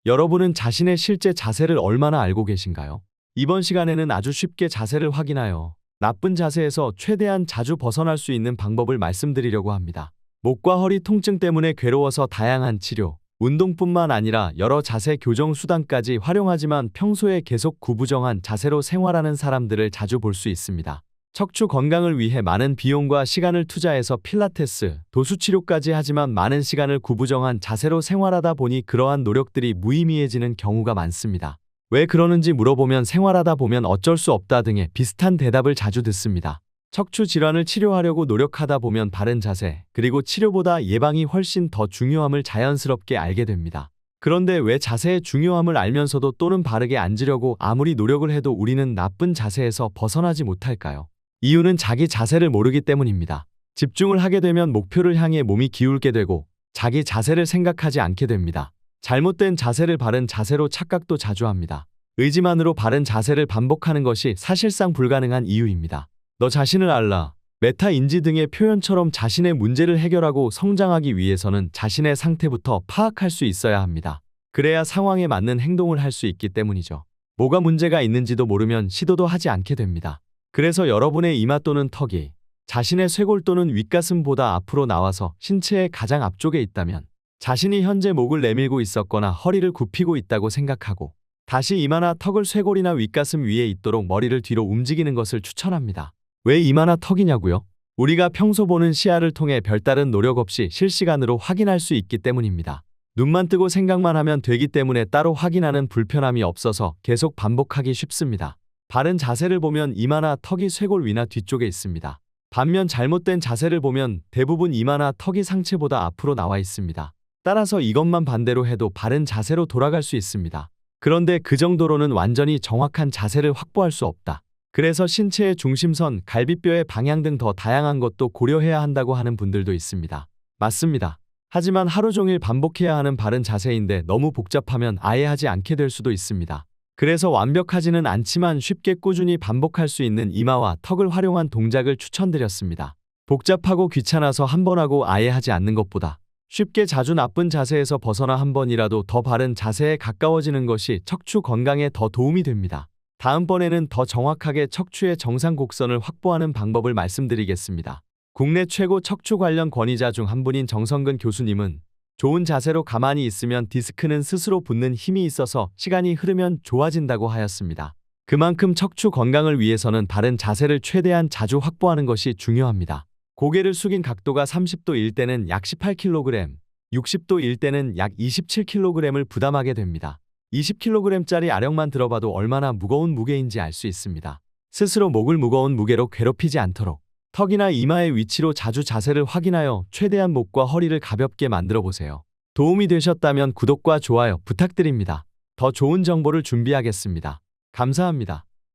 여러분은 자신의 실제 자세를 얼마나 알고 계신가요? 이번 시간에는 아주 쉽게 자세를 확인하여 나쁜 자세에서 최대한 자주 벗어날 수 있는 방법을 말씀드리려고 합니다. 목과 허리 통증 때문에 괴로워서 다양한 치료, 운동뿐만 아니라 여러 자세 교정 수단까지 활용하지만 평소에 계속 구부정한 자세로 생활하는 사람들을 자주 볼 수 있습니다. 척추 건강을 위해 많은 비용과 시간을 투자해서 필라테스, 도수치료까지 하지만 많은 시간을 구부정한 자세로 생활하다 보니 그러한 노력들이 무의미해지는 경우가 많습니다. 왜 그러는지 물어보면 생활하다 보면 어쩔 수 없다 등의 비슷한 대답을 자주 듣습니다. 척추 질환을 치료하려고 노력하다 보면 바른 자세, 그리고 치료보다 예방이 훨씬 더 중요함을 자연스럽게 알게 됩니다. 그런데 왜 자세의 중요함을 알면서도 또는 바르게 앉으려고 아무리 노력을 해도 우리는 나쁜 자세에서 벗어나지 못할까요? 이유는 자기 자세를 모르기 때문입니다. 집중을 하게 되면 목표를 향해 몸이 기울게 되고 자기 자세를 생각하지 않게 됩니다. 잘못된 자세를 바른 자세로 착각도 자주 합니다. 의지만으로 바른 자세를 반복하는 것이 사실상 불가능한 이유입니다. 너 자신을 알라, 메타인지 등의 표현처럼 자신의 문제를 해결하고 성장하기 위해서는 자신의 상태부터 파악할 수 있어야 합니다. 그래야 상황에 맞는 행동을 할 수 있기 때문이죠. 뭐가 문제가 있는지도 모르면 시도도 하지 않게 됩니다. 그래서 여러분의 이마 또는 턱이 자신의 쇄골 또는 윗가슴보다 앞으로 나와서 신체의 가장 앞쪽에 있다면 자신이 현재 목을 내밀고 있었거나 허리를 굽히고 있다고 생각하고 다시 이마나 턱을 쇄골이나 윗가슴 위에 있도록 머리를 뒤로 움직이는 것을 추천합니다. 왜 이마나 턱이냐고요? 우리가 평소 보는 시야를 통해 별다른 노력 없이 실시간으로 확인할 수 있기 때문입니다. 눈만 뜨고 생각만 하면 되기 때문에 따로 확인하는 불편함이 없어서 계속 반복하기 쉽습니다. 바른 자세를 보면 이마나 턱이 쇄골 위나 뒤쪽에 있습니다. 반면 잘못된 자세를 보면 대부분 이마나 턱이 상체보다 앞으로 나와 있습니다. 따라서 이것만 반대로 해도 바른 자세로 돌아갈 수 있습니다. 그런데 그 정도로는 완전히 정확한 자세를 확보할 수 없다. 그래서 신체의 중심선, 갈비뼈의 방향 등 더 다양한 것도 고려해야 한다고 하는 분들도 있습니다. 맞습니다. 하지만 하루 종일 반복해야 하는 바른 자세인데 너무 복잡하면 아예 하지 않게 될 수도 있습니다. 그래서 완벽하지는 않지만 쉽게 꾸준히 반복할 수 있는 이마와 턱을 활용한 동작을 추천드렸습니다. 복잡하고 귀찮아서 한 번 하고 아예 하지 않는 것보다 쉽게 자주 나쁜 자세에서 벗어나 한 번이라도 더 바른 자세에 가까워지는 것이 척추 건강에 더 도움이 됩니다. 다음번에는 더 정확하게 척추의 정상 곡선을 확보하는 방법을 말씀드리겠습니다. 국내 최고 척추 관련 권위자 중 한 분인 정성근 교수님은 좋은 자세로 가만히 있으면 디스크는 스스로 붙는 힘이 있어서 시간이 흐르면 좋아진다고 하였습니다. 그만큼 척추 건강을 위해서는 바른 자세를 최대한 자주 확보하는 것이 중요합니다. 고개를 숙인 각도가 30도일 때는 약 18kg, 60도일 때는 약 27kg을 부담하게 됩니다. 20kg짜리 아령만 들어봐도 얼마나 무거운 무게인지 알 수 있습니다. 스스로 목을 무거운 무게로 괴롭히지 않도록 턱이나 이마의 위치로 자주 자세를 확인하여 최대한 목과 허리를 가볍게 만들어 보세요. 도움이 되셨다면 구독과 좋아요 부탁드립니다. 더 좋은 정보를 준비하겠습니다. 감사합니다.